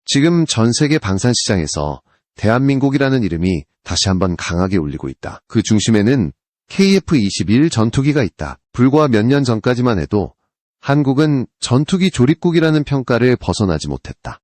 지금 전 세계 방산 시장에서 대한민국이라는 이름이 다시 한번 강하게 울리고 있다. 그 중심에는 KF-21 전투기가 있다. 불과 몇 년 전까지만 해도 한국은 전투기 조립국이라는 평가를 벗어나지 못했다.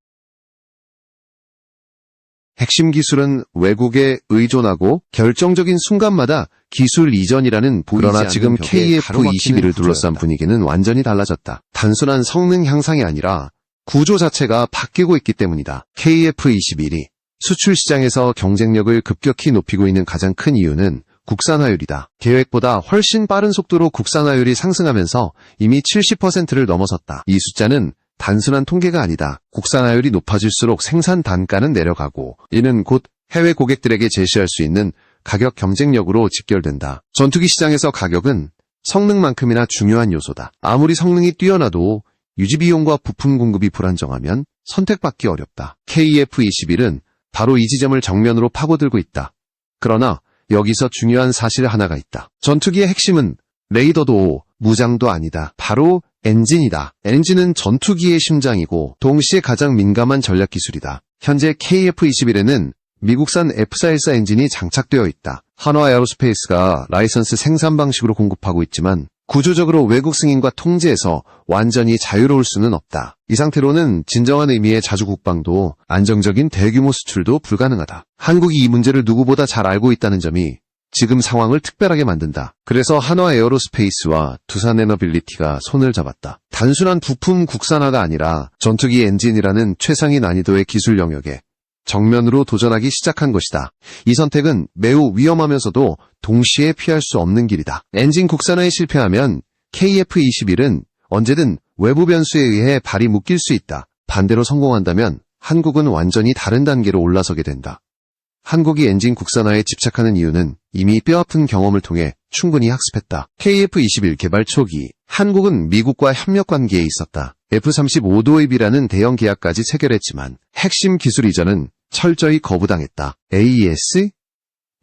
핵심 기술은 외국에 의존하고 결정적인 순간마다 기술 이전이라는 그러나 지금 KF-21을 둘러싼 분위기는 완전히 달라졌다. 단순한 성능 향상이 아니라 구조 자체가 바뀌고 있기 때문이다. KF-21이 수출 시장에서 경쟁력을 급격히 높이고 있는 가장 큰 이유는 국산화율이다. 계획보다 훨씬 빠른 속도로 국산화율이 상승하면서 이미 70%를 넘어섰다. 이 숫자는 단순한 통계가 아니다. 국산화율이 높아질수록 생산 단가는 내려가고 이는 곧 해외 고객들에게 제시할 수 있는 가격 경쟁력으로 직결된다. 전투기 시장에서 가격은 성능만큼이나 중요한 요소다. 아무리 성능이 뛰어나도 유지비용과 부품 공급이 불안정하면 선택받기 어렵다. KF-21은 바로 이 지점을 정면으로 파고들고 있다. 그러나 여기서 중요한 사실 하나가 있다. 전투기의 핵심은 레이더도 무장도 아니다. 바로 엔진이다. 엔진은 전투기의 심장이고 동시에 가장 민감한 전략 기술이다. 현재 KF-21에는 미국산 F414 엔진이 장착되어 있다. 한화 에어로스페이스가 라이선스 생산 방식으로 공급하고 있지만 구조적으로 외국 승인과 통제에서 완전히 자유로울 수는 없다. 이 상태로는 진정한 의미의 자주 국방도 안정적인 대규모 수출도 불가능하다. 한국이 이 문제를 누구보다 잘 알고 있다는 점이 지금 상황을 특별하게 만든다. 그래서 한화 에어로스페이스와 두산 에너빌리티가 손을 잡았다. 단순한 부품 국산화가 아니라 전투기 엔진이라는 최상위 난이도의 기술 영역에 정면으로 도전하기 시작한 것이다. 이 선택은 매우 위험하면서도 동시에 피할 수 없는 길이다. 엔진 국산화에 실패하면 KF-21은 언제든 외부 변수에 의해 발이 묶일 수 있다. 반대로 성공한다면 한국은 완전히 다른 단계로 올라서게 된다. 한국이 엔진 국산화에 집착하는 이유는 이미 뼈아픈 경험을 통해 충분히 학습했다. KF-21 개발 초기 한국은 미국과 협력 관계에 있었다. F-35 도입이라는 대형 계약까지 체결했지만 핵심 기술 이전은 철저히 거부당했다. AES,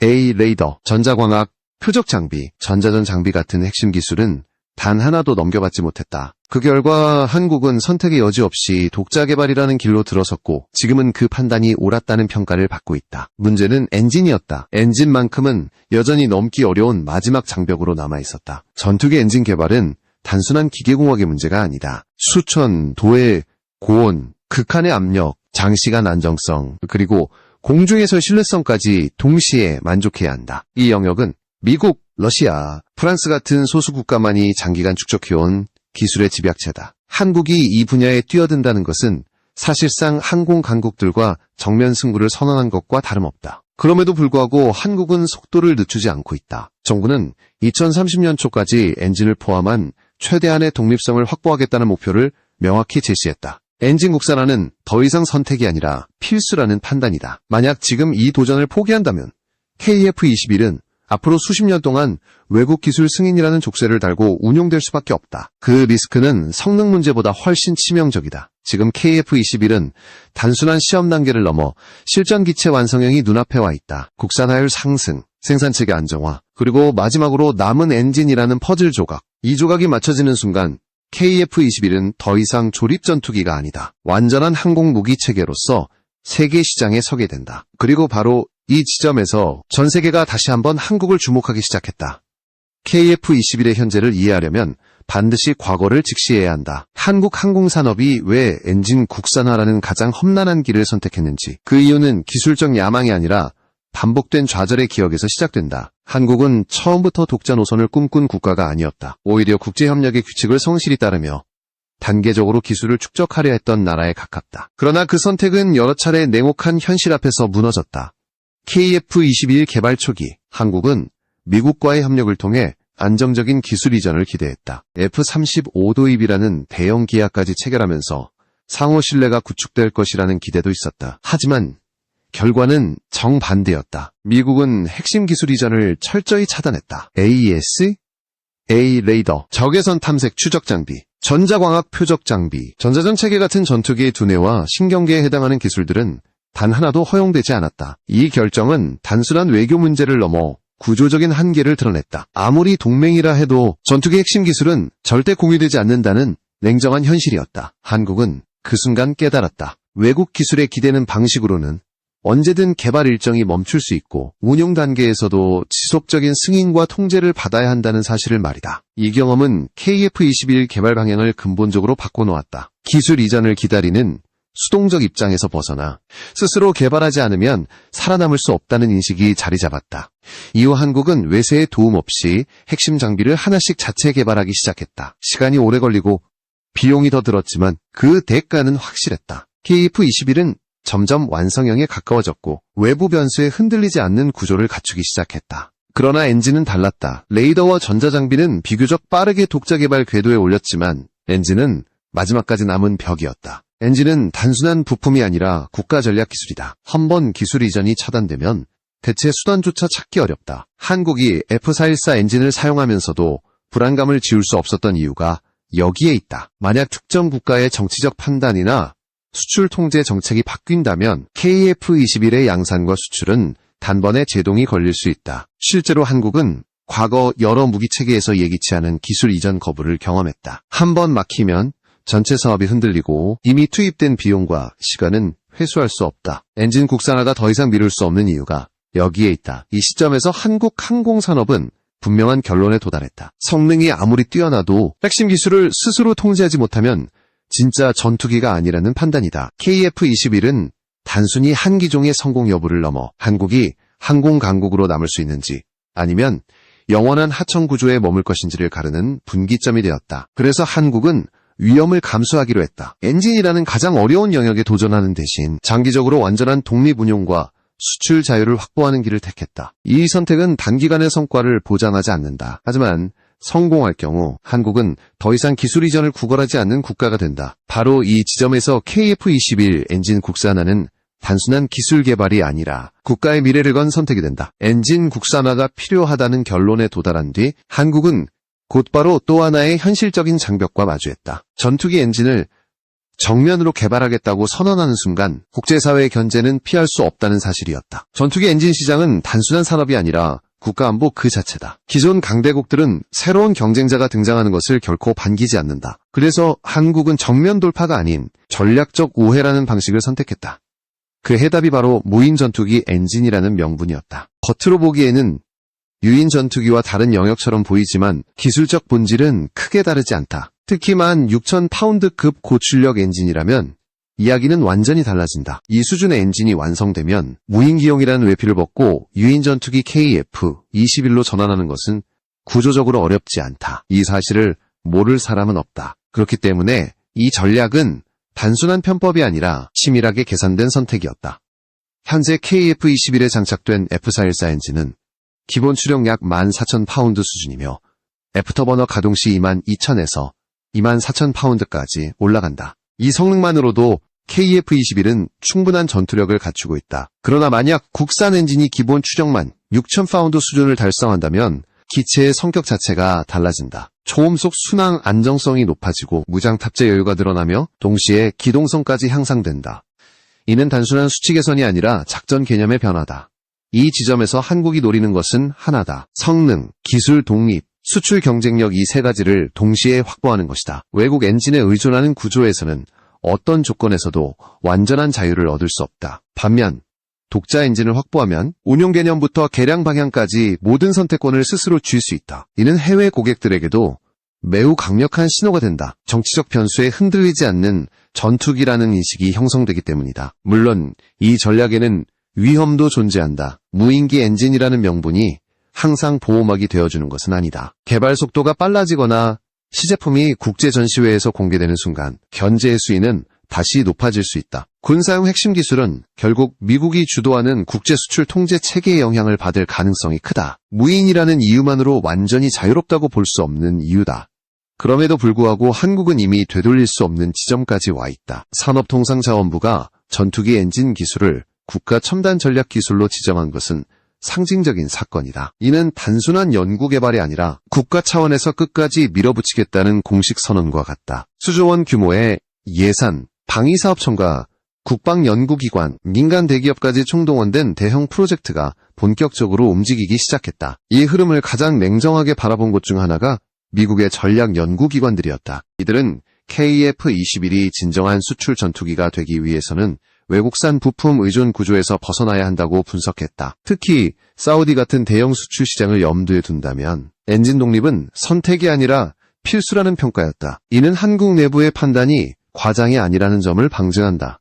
A 레이더, 전자광학, 표적 장비, 전자전 장비 같은 핵심 기술은 단 하나도 넘겨받지 못했다. 그 결과 한국은 선택의 여지 없이 독자 개발이라는 길로 들어섰고 지금은 그 판단이 옳았다는 평가를 받고 있다. 문제는 엔진이었다. 엔진만큼은 여전히 넘기 어려운 마지막 장벽으로 남아있었다. 전투기 엔진 개발은 단순한 기계공학의 문제가 아니다. 수천, 도해, 고온, 극한의 압력, 장시간 안정성, 그리고 공중에서의 신뢰성까지 동시에 만족해야 한다. 이 영역은 미국, 러시아, 프랑스 같은 소수 국가만이 장기간 축적해온 기술의 집약체다. 한국이 이 분야에 뛰어든다는 것은 사실상 항공 강국들과 정면 승부를 선언한 것과 다름없다. 그럼에도 불구하고 한국은 속도를 늦추지 않고 있다. 정부는 2030년 초까지 엔진을 포함한 최대한의 독립성을 확보하겠다는 목표를 명확히 제시했다. 엔진 국산화는 더 이상 선택이 아니라 필수라는 판단이다. 만약 지금 이 도전을 포기한다면 KF-21은 앞으로 수십 년 동안 외국 기술 승인이라는 족쇄를 달고 운용될 수밖에 없다. 그 리스크는 성능 문제보다 훨씬 치명적이다. 지금 KF-21은 단순한 시험 단계를 넘어 실전 기체 완성형이 눈앞에 와 있다. 국산화율 상승, 생산체계 안정화, 그리고 마지막으로 남은 엔진이라는 퍼즐 조각. 이 조각이 맞춰지는 순간 KF-21은 더 이상 조립 전투기가 아니다. 완전한 항공 무기 체계로서 세계 시장에 서게 된다. 그리고 바로 이 지점에서 전 세계가 다시 한번 한국을 주목하기 시작했다. KF-21의 현재를 이해하려면 반드시 과거를 직시해야 한다. 한국 항공산업이 왜 엔진 국산화라는 가장 험난한 길을 선택했는지, 그 이유는 기술적 야망이 아니라 반복된 좌절의 기억에서 시작된다. 한국은 처음부터 독자 노선을 꿈꾼 국가가 아니었다. 오히려 국제협력의 규칙을 성실히 따르며 단계적으로 기술을 축적하려 했던 나라에 가깝다. 그러나 그 선택은 여러 차례 냉혹한 현실 앞에서 무너졌다. KF-21 개발 초기, 한국은 미국과의 협력을 통해 안정적인 기술 이전을 기대했다. F-35 도입이라는 대형 계약까지 체결하면서 상호 신뢰가 구축될 것이라는 기대도 있었다. 하지만 결과는 정반대였다. 미국은 핵심 기술 이전을 철저히 차단했다. AES, A 레이더, 적외선 탐색 추적 장비, 전자광학 표적 장비, 전자전 체계 같은 전투기의 두뇌와 신경계에 해당하는 기술들은 단 하나도 허용되지 않았다. 이 결정은 단순한 외교 문제를 넘어 구조적인 한계를 드러냈다. 아무리 동맹이라 해도 전투기 핵심 기술은 절대 공유되지 않는다는 냉정한 현실이었다. 한국은 그 순간 깨달았다. 외국 기술에 기대는 방식으로는 언제든 개발 일정이 멈출 수 있고 운용 단계에서도 지속적인 승인과 통제를 받아야 한다는 사실을 말이다. 이 경험은 KF-21 개발 방향을 근본적으로 바꿔놓았다. 기술 이전을 기다리는 수동적 입장에서 벗어나 스스로 개발하지 않으면 살아남을 수 없다는 인식이 자리 잡았다. 이후 한국은 외세의 도움 없이 핵심 장비를 하나씩 자체 개발하기 시작했다. 시간이 오래 걸리고 비용이 더 들었지만 그 대가는 확실했다. KF-21은 점점 완성형에 가까워졌고 외부 변수에 흔들리지 않는 구조를 갖추기 시작했다. 그러나 엔진은 달랐다. 레이더와 전자장비는 비교적 빠르게 독자 개발 궤도에 올렸지만 엔진은 마지막까지 남은 벽이었다. 엔진은 단순한 부품이 아니라 국가 전략 기술이다. 한번 기술 이전이 차단되면 대체 수단조차 찾기 어렵다. 한국이 F414 엔진을 사용하면서도 불안감을 지울 수 없었던 이유가 여기에 있다. 만약 특정 국가의 정치적 판단이나 수출 통제 정책이 바뀐다면 KF-21의 양산과 수출은 단번에 제동이 걸릴 수 있다. 실제로 한국은 과거 여러 무기 체계에서 예기치 않은 기술 이전 거부를 경험했다. 한 번 막히면 전체 사업이 흔들리고 이미 투입된 비용과 시간은 회수할 수 없다. 엔진 국산화가 더 이상 미룰 수 없는 이유가 여기에 있다. 이 시점에서 한국 항공산업은 분명한 결론에 도달했다. 성능이 아무리 뛰어나도 핵심 기술을 스스로 통제하지 못하면 진짜 전투기가 아니라는 판단이다. KF-21은 단순히 한 기종의 성공 여부를 넘어 한국이 항공 강국으로 남을 수 있는지 아니면 영원한 하청 구조에 머물 것인지를 가르는 분기점이 되었다. 그래서 한국은 위험을 감수하기로 했다. 엔진이라는 가장 어려운 영역에 도전하는 대신 장기적으로 완전한 독립 운용과 수출 자유를 확보하는 길을 택했다. 이 선택은 단기간의 성과를 보장하지 않는다. 하지만 성공할 경우 한국은 더 이상 기술 이전을 구걸하지 않는 국가가 된다. 바로 이 지점에서 KF-21 엔진 국산화는 단순한 기술 개발이 아니라 국가의 미래를 건 선택이 된다. 엔진 국산화가 필요하다는 결론에 도달한 뒤 한국은 곧바로 또 하나의 현실적인 장벽과 마주했다. 전투기 엔진을 정면으로 개발하겠다고 선언하는 순간 국제사회의 견제는 피할 수 없다는 사실이었다. 전투기 엔진 시장은 단순한 산업이 아니라 국가안보 그 자체다. 기존 강대국들은 새로운 경쟁자가 등장하는 것을 결코 반기지 않는다. 그래서 한국은 정면 돌파가 아닌 전략적 우회라는 방식을 선택했다. 그 해답이 바로 무인 전투기 엔진이라는 명분이었다. 겉으로 보기에는 유인 전투기와 다른 영역처럼 보이지만 기술적 본질은 크게 다르지 않다. 특히 16,000파운드급 고출력 엔진이라면 이야기는 완전히 달라진다. 이 수준의 엔진이 완성되면 무인기용이라는 외피를 벗고 유인 전투기 KF-21로 전환하는 것은 구조적으로 어렵지 않다. 이 사실을 모를 사람은 없다. 그렇기 때문에 이 전략은 단순한 편법이 아니라 치밀하게 계산된 선택이었다. 현재 KF-21에 장착된 F414 엔진은 기본 추력 약 14,000파운드 수준이며 애프터버너 가동 시 22,000에서 24,000파운드까지 올라간다. 이 성능만으로도 KF-21은 충분한 전투력을 갖추고 있다. 그러나 만약 국산 엔진이 기본 추력만 6,000파운드 수준을 달성한다면 기체의 성격 자체가 달라진다. 초음속 순항 안정성이 높아지고 무장 탑재 여유가 늘어나며 동시에 기동성까지 향상된다. 이는 단순한 수치 개선이 아니라 작전 개념의 변화다. 이 지점에서 한국이 노리는 것은 하나다. 성능, 기술 독립, 수출 경쟁력 이 세 가지를 동시에 확보하는 것이다. 외국 엔진에 의존하는 구조에서는 어떤 조건에서도 완전한 자유를 얻을 수 없다. 반면 독자 엔진을 확보하면 운용 개념부터 개량 방향까지 모든 선택권을 스스로 쥘 수 있다. 이는 해외 고객들에게도 매우 강력한 신호가 된다. 정치적 변수에 흔들리지 않는 전투기라는 인식이 형성되기 때문이다. 물론 이 전략에는 위험도 존재한다. 무인기 엔진이라는 명분이 항상 보호막이 되어주는 것은 아니다. 개발 속도가 빨라지거나 시제품이 국제 전시회에서 공개되는 순간 견제의 수위는 다시 높아질 수 있다. 군사용 핵심 기술은 결국 미국이 주도하는 국제 수출 통제 체계의 영향을 받을 가능성이 크다. 무인이라는 이유만으로 완전히 자유롭다고 볼 수 없는 이유다. 그럼에도 불구하고 한국은 이미 되돌릴 수 없는 지점까지 와 있다. 산업통상자원부가 전투기 엔진 기술을 국가 첨단 전략 기술로 지정한 것은 상징적인 사건이다. 이는 단순한 연구개발이 아니라 국가 차원에서 끝까지 밀어붙이겠다는 공식 선언과 같다. 수조 원 규모의 예산, 방위사업청과 국방연구기관, 민간 대기업까지 총동원된 대형 프로젝트가 본격적으로 움직이기 시작했다. 이 흐름을 가장 냉정하게 바라본 곳 중 하나가 미국의 전략연구기관들이었다. 이들은 KF-21이 진정한 수출 전투기가 되기 위해서는 외국산 부품 의존 구조에서 벗어나야 한다고 분석했다. 특히 사우디 같은 대형 수출 시장을 염두에 둔다면 엔진 독립은 선택이 아니라 필수라는 평가였다. 이는 한국 내부의 판단이 과장이 아니라는 점을 방증한다.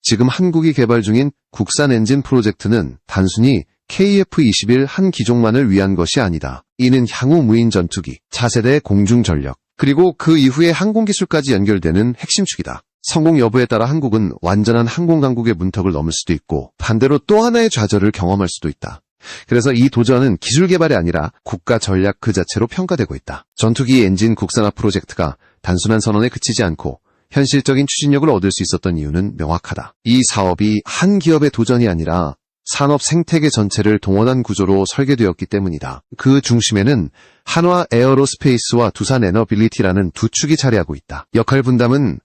지금 한국이 개발 중인 국산 엔진 프로젝트는 단순히 KF-21 한 기종만을 위한 것이 아니다. 이는 향후 무인 전투기, 차세대 공중전력, 그리고 그 이후의 항공기술까지 연결되는 핵심 축이다. 성공 여부에 따라 한국은 완전한 항공 강국의 문턱을 넘을 수도 있고 반대로 또 하나의 좌절을 경험할 수도 있다. 그래서 이 도전은 기술 개발이 아니라 국가 전략 그 자체로 평가되고 있다. 전투기 엔진 국산화 프로젝트가 단순한 선언에 그치지 않고 현실적인 추진력을 얻을 수 있었던 이유는 명확하다. 이 사업이 한 기업의 도전이 아니라 산업 생태계 전체를 동원한 구조로 설계되었기 때문이다. 그 중심에는 한화 에어로스페이스와 두산 에너빌리티라는 두 축이 자리하고 있다. 역할 분담은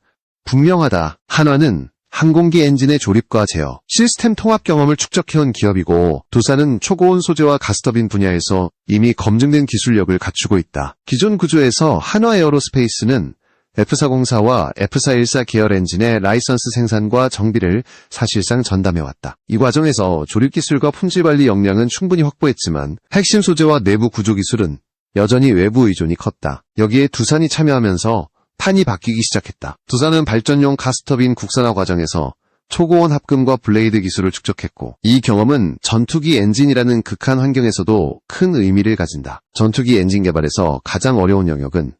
분명하다. 한화는 항공기 엔진의 조립과 제어, 시스템 통합 경험을 축적해온 기업이고 두산은 초고온 소재와 가스터빈 분야에서 이미 검증된 기술력을 갖추고 있다. 기존 구조에서 한화 에어로스페이스는 F404와 F414 계열 엔진의 라이선스 생산과 정비를 사실상 전담해왔다. 이 과정에서 조립기술과 품질관리 역량은 충분히 확보했지만 핵심 소재와 내부 구조 기술은 여전히 외부 의존이 컸다. 여기에 두산이 참여하면서 판이 바뀌기 시작했다. 두산은 발전용 가스터빈 국산화 과정에서 초고온 합금과 블레이드 기술을 축적했고 이 경험은 전투기 엔진이라는 극한 환경에서도 큰 의미를 가진다. 전투기 엔진 개발에서 가장 어려운 영역은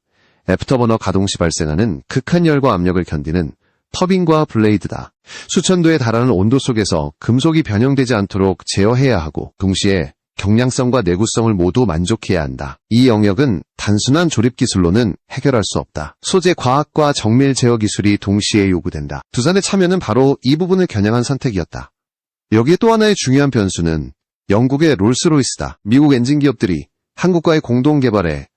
애프터버너 가동 시 발생하는 극한 열과 압력을 견디는 터빈과 블레이드다. 수천 도에 달하는 온도 속에서 금속이 변형되지 않도록 제어해야 하고 동시에 경량성과 내구성을 모두 만족해야 한다. 이 영역은 단순한 조립 기술로는 해결할 수 없다. 소재 과학과 정밀 제어 기술이 동시에 요구된다. 두산의 참여는 바로 이 부분을 겨냥한 선택이었다. 여기에 또 하나의 중요한 변수는 영국의 롤스로이스다. 미국 엔진 기업들이 한국과의 공동 개발에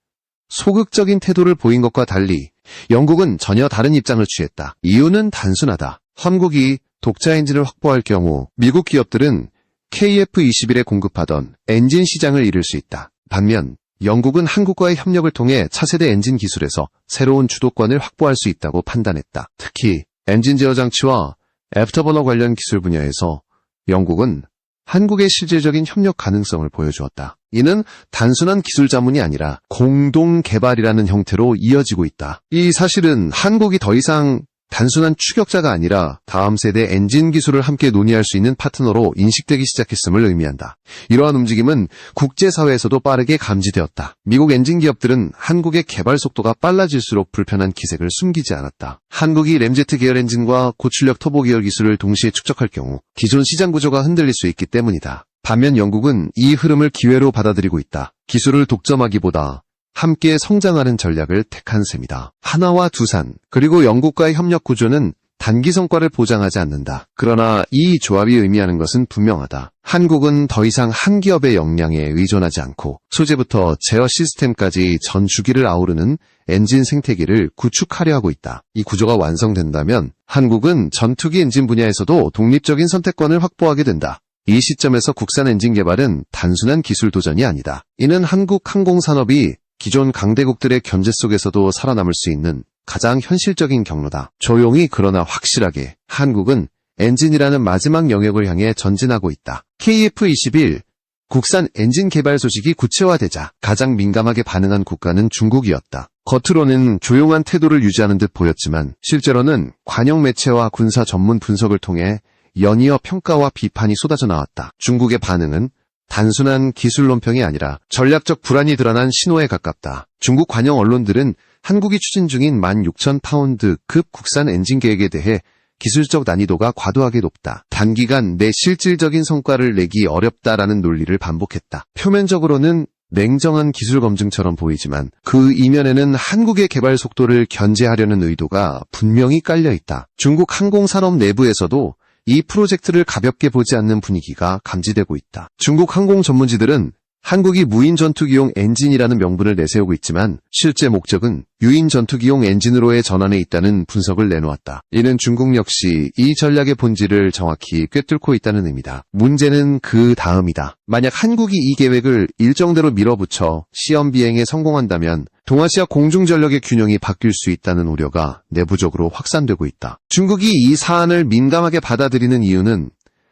소극적인 태도를 보인 것과 달리 영국은 전혀 다른 입장을 취했다. 이유는 단순하다. 한국이 독자 엔진을 확보할 경우 미국 기업들은 KF-21에 공급하던 엔진 시장을 잃을 수 있다. 반면 영국은 한국과의 협력을 통해 차세대 엔진 기술에서 새로운 주도권을 확보할 수 있다고 판단했다. 특히 엔진 제어 장치와 애프터버너 관련 기술 분야에서 영국은 한국의 실질적인 협력 가능성을 보여주었다. 이는 단순한 기술 자문이 아니라 공동 개발이라는 형태로 이어지고 있다. 이 사실은 한국이 더 이상 단순한 추격자가 아니라 다음 세대 엔진 기술을 함께 논의할 수 있는 파트너로 인식되기 시작했음을 의미한다. 이러한 움직임은 국제사회에서도 빠르게 감지되었다. 미국 엔진 기업들은 한국의 개발 속도가 빨라질수록 불편한 기색을 숨기지 않았다. 한국이 램제트 계열 엔진과 고출력 터보 계열 기술을 동시에 축적할 경우 기존 시장 구조가 흔들릴 수 있기 때문이다. 반면 영국은 이 흐름을 기회로 받아들이고 있다. 기술을 독점하기보다 함께 성장하는 전략을 택한 셈이다. 한화와 두산, 그리고 영국과의 협력 구조는 단기 성과를 보장하지 않는다. 그러나 이 조합이 의미하는 것은 분명하다. 한국은 더 이상 한 기업의 역량에 의존하지 않고 소재부터 제어 시스템까지 전 주기를 아우르는 엔진 생태계를 구축하려 하고 있다. 이 구조가 완성된다면 한국은 전투기 엔진 분야에서도 독립적인 선택권을 확보하게 된다. 이 시점에서 국산 엔진 개발은 단순한 기술 도전이 아니다. 이는 한국 항공산업이 기존 강대국들의 견제 속에서도 살아남을 수 있는 가장 현실적인 경로다. 조용히 그러나 확실하게 한국은 엔진이라는 마지막 영역을 향해 전진하고 있다. KF-21 국산 엔진 개발 소식이 구체화되자 가장 민감하게 반응한 국가는 중국이었다. 겉으로는 조용한 태도를 유지하는 듯 보였지만 실제로는 관영 매체와 군사 전문 분석을 통해 연이어 평가와 비판이 쏟아져 나왔다. 중국의 반응은 단순한 기술 논평이 아니라 전략적 불안이 드러난 신호에 가깝다. 중국 관영 언론들은 한국이 추진 중인 16,000파운드급 국산 엔진 계획에 대해 기술적 난이도가 과도하게 높다. 단기간 내 실질적인 성과를 내기 어렵다라는 논리를 반복했다. 표면적으로는 냉정한 기술 검증처럼 보이지만 그 이면에는 한국의 개발 속도를 견제하려는 의도가 분명히 깔려있다. 중국 항공산업 내부에서도 이 프로젝트를 가볍게 보지 않는 분위기가 감지되고 있다. 중국 항공 전문지들은 한국이 무인 전투기용 엔진이라는 명분을 내세우고 있지만 실제 목적은 유인 전투기용 엔진으로의 전환에 있다는 분석을 내놓았다. 이는 중국 역시 이 전략의 본질을 정확히 꿰뚫고 있다는 의미다. 문제는 그 다음이다. 만약 한국이 이 계획을 일정대로 밀어붙여 시험 비행에 성공한다면 동아시아 공중전력의 균형이 바뀔 수 있다는 우려가 내부적으로 확산되고 있다. 중국이 이 사안을 민감하게 받아들이는 이유는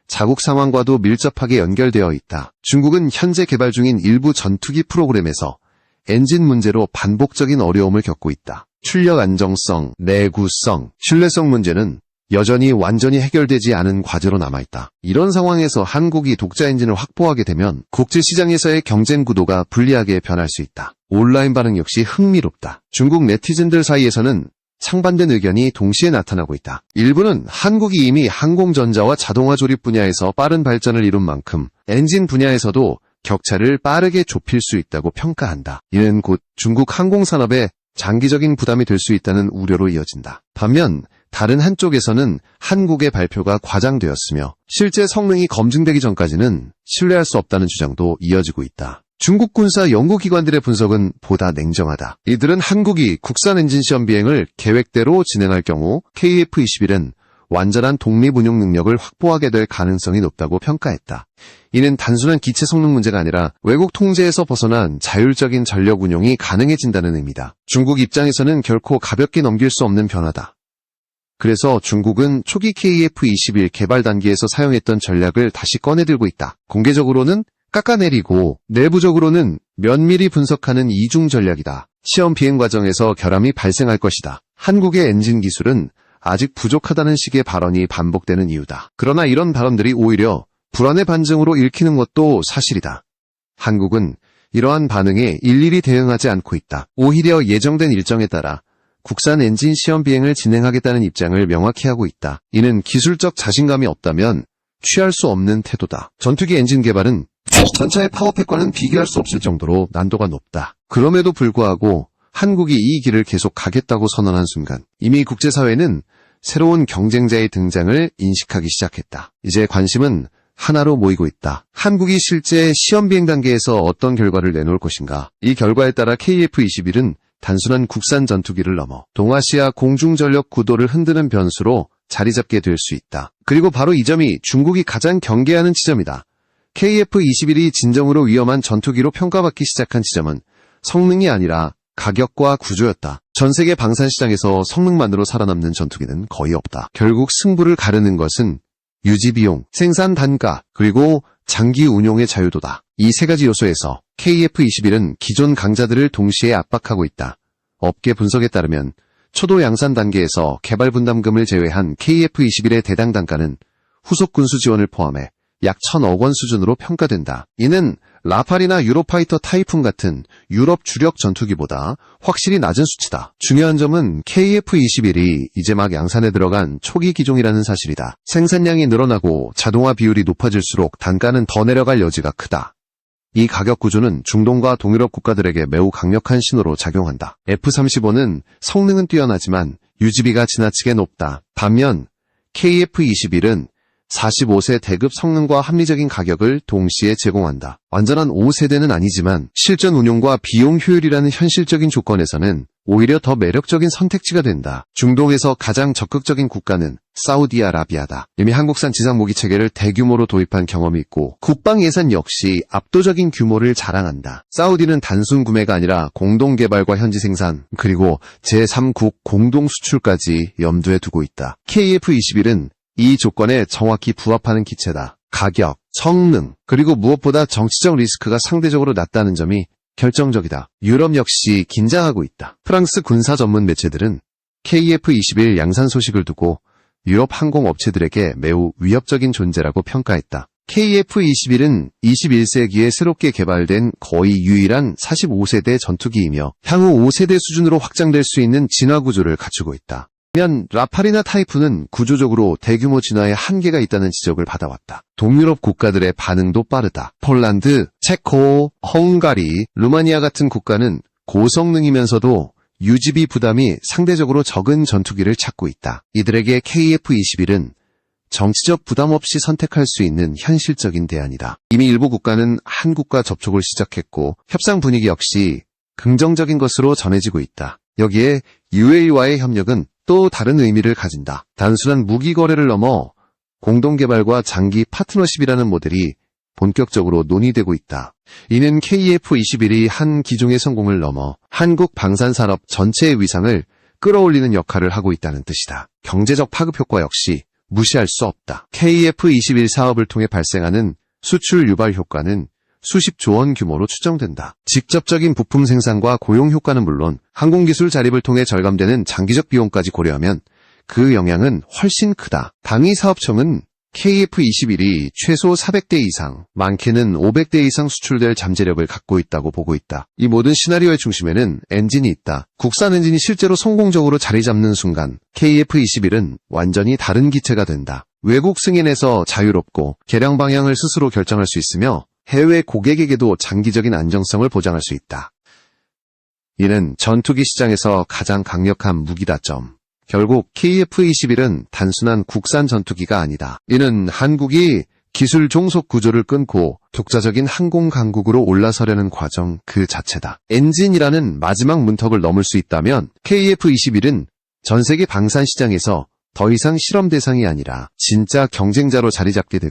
자국 상황과도 밀접하게 연결되어 있다. 중국은 현재 개발 중인 일부 전투기 프로그램에서 엔진 문제로 반복적인 어려움을 겪고 있다. 출력 안정성, 내구성, 신뢰성 문제는 여전히 완전히 해결되지 않은 과제로 남아있다. 이런 상황에서 한국이 독자 엔진을 확보하게 되면 국제시장에서의 경쟁 구도가 불리하게 변할 수 있다. 온라인 반응 역시 흥미롭다. 중국 네티즌들 사이에서는 상반된 의견이 동시에 나타나고 있다. 일부는 한국이 이미 항공전자와 자동화 조립 분야에서 빠른 발전을 이룬 만큼 엔진 분야에서도 격차를 빠르게 좁힐 수 있다고 평가한다. 이는 곧 중국 항공산업에 장기적인 부담이 될 수 있다는 우려로 이어진다. 반면 다른 한쪽에서는 한국의 발표가 과장되었으며 실제 성능이 검증되기 전까지는 신뢰할 수 없다는 주장도 이어지고 있다. 중국 군사 연구기관들의 분석은 보다 냉정하다. 이들은 한국이 국산 엔진 시험 비행을 계획대로 진행할 경우 KF-21은 완전한 독립운용 능력을 확보하게 될 가능성이 높다고 평가했다. 이는 단순한 기체 성능 문제가 아니라 외국 통제에서 벗어난 자율적인 전력 운용이 가능해진다는 의미다. 중국 입장에서는 결코 가볍게 넘길 수 없는 변화다. 그래서 중국은 초기 KF-21 개발 단계에서 사용했던 전략을 다시 꺼내들고 있다. 공개적으로는 깎아내리고 내부적으로는 면밀히 분석하는 이중 전략이다. 시험 비행 과정에서 결함이 발생할 것이다. 한국의 엔진 기술은 아직 부족하다는 식의 발언이 반복되는 이유다. 그러나 이런 발언들이 오히려 불안의 반증으로 읽히는 것도 사실이다. 한국은 이러한 반응에 일일이 대응하지 않고 있다. 오히려 예정된 일정에 따라 국산 엔진 시험 비행을 진행하겠다는 입장을 명확히 하고 있다. 이는 기술적 자신감이 없다면 취할 수 없는 태도다. 전투기 엔진 개발은 전차의 파워팩과는 비교할 수 없을 정도로 난도가 높다. 그럼에도 불구하고 한국이 이 길을 계속 가겠다고 선언한 순간 이미 국제사회는 새로운 경쟁자의 등장을 인식하기 시작했다. 이제 관심은 하나로 모이고 있다. 한국이 실제 시험 비행 단계에서 어떤 결과를 내놓을 것인가. 이 결과에 따라 KF-21은 단순한 국산 전투기를 넘어 동아시아 공중전력 구도를 흔드는 변수로 자리 잡게 될 수 있다. 그리고 바로 이 점이 중국이 가장 경계하는 지점이다. KF-21이 진정으로 위험한 전투기로 평가받기 시작한 지점은 성능이 아니라 가격과 구조였다. 전 세계 방산 시장에서 성능만으로 살아남는 전투기는 거의 없다. 결국 승부를 가르는 것은 유지 비용, 생산 단가, 그리고 장기 운용의 자유도다. 이 세 가지 요소에서 KF-21은 기존 강자들을 동시에 압박하고 있다. 업계 분석에 따르면 초도 양산 단계에서 개발 분담금을 제외한 KF-21의 대당 단가는 후속 군수 지원을 포함해 약 1,000억 원 수준으로 평가된다. 이는 라팔이나 유로파이터 타이푼 같은 유럽 주력 전투기보다 확실히 낮은 수치다. 중요한 점은 KF-21이 이제 막 양산에 들어간 초기 기종이라는 사실이다. 생산량이 늘어나고 자동화 비율이 높아질수록 단가는 더 내려갈 여지가 크다. 이 가격 구조는 중동과 동유럽 국가들에게 매우 강력한 신호로 작용한다. F-35는 성능은 뛰어나지만 유지비가 지나치게 높다. 반면 KF-21은 45세 대급 성능과 합리적인 가격을 동시에 제공한다. 완전한 5세대는 아니지만 실전 운용과 비용 효율이라는 현실적인 조건에서는 오히려 더 매력적인 선택지가 된다. 중동에서 가장 적극적인 국가는 사우디아라비아다. 이미 한국산 지상무기 체계를 대규모로 도입한 경험이 있고 국방 예산 역시 압도적인 규모를 자랑한다. 사우디는 단순 구매가 아니라 공동 개발과 현지 생산, 그리고 제3국 공동 수출까지 염두에 두고 있다. KF-21은 이 조건에 정확히 부합하는 기체다. 가격, 성능, 그리고 무엇보다 정치적 리스크가 상대적으로 낮다는 점이 결정적이다. 유럽 역시 긴장하고 있다. 프랑스 군사 전문 매체들은 KF-21 양산 소식을 두고 유럽 항공업체들에게 매우 위협적인 존재라고 평가했다. KF-21은 21세기에 새롭게 개발된 거의 유일한 45세대 전투기이며 향후 5세대 수준으로 확장될 수 있는 진화 구조를 갖추고 있다. 반면 라팔이나 타이푼은 구조적으로 대규모 진화에 한계가 있다는 지적을 받아왔다. 동유럽 국가들의 반응도 빠르다. 폴란드, 체코, 헝가리, 루마니아 같은 국가는 고성능이면서도 유지비 부담이 상대적으로 적은 전투기를 찾고 있다. 이들에게 KF-21은 정치적 부담 없이 선택할 수 있는 현실적인 대안이다. 이미 일부 국가는 한국과 접촉을 시작했고 협상 분위기 역시 긍정적인 것으로 전해지고 있다. 여기에 UAE와의 협력은 또 다른 의미를 가진다. 단순한 무기 거래를 넘어 공동개발과 장기 파트너십이라는 모델이 본격적으로 논의되고 있다. 이는 KF21이 한 기종의 성공을 넘어 한국 방산산업 전체의 위상을 끌어올리는 역할을 하고 있다는 뜻이다. 경제적 파급 효과 역시 무시할 수 없다. KF21 사업을 통해 발생하는 수출 유발 효과는 수십조 원 규모로 추정된다. 직접적인 부품 생산과 고용 효과는 물론 항공기술 자립을 통해 절감되는 장기적 비용까지 고려하면 그 영향은 훨씬 크다. 당이 사업청은 KF21이 최소 400대 이상, 많게는 500대 이상 수출될 잠재력을 갖고 있다고 보고 있다. 이 모든 시나리오의 중심에는 엔진이 있다. 국산 엔진이 실제로 성공적으로 자리 잡는 순간 KF21은 완전히 다른 기체가 된다. 외국 승인에서 자유롭고 개량 방향을 스스로 결정할 수 있으며 해외 고객에게도 장기적인 안정성을 보장할 수 있다. 이는 전투기 시장에서 가장 강력한 무기다. 결국 KF21은 단순한 국산 전투기가 아니다. 이는 한국이 기술 종속 구조를 끊고 독자적인 항공 강국으로 올라서려는 과정 그 자체다. 엔진이라는 마지막 문턱을 넘을 수 있다면 KF21은 전 세계 방산 시장에서 더 이상 실험 대상이 아니라 진짜 경쟁자로 자리 잡게 될 것이다.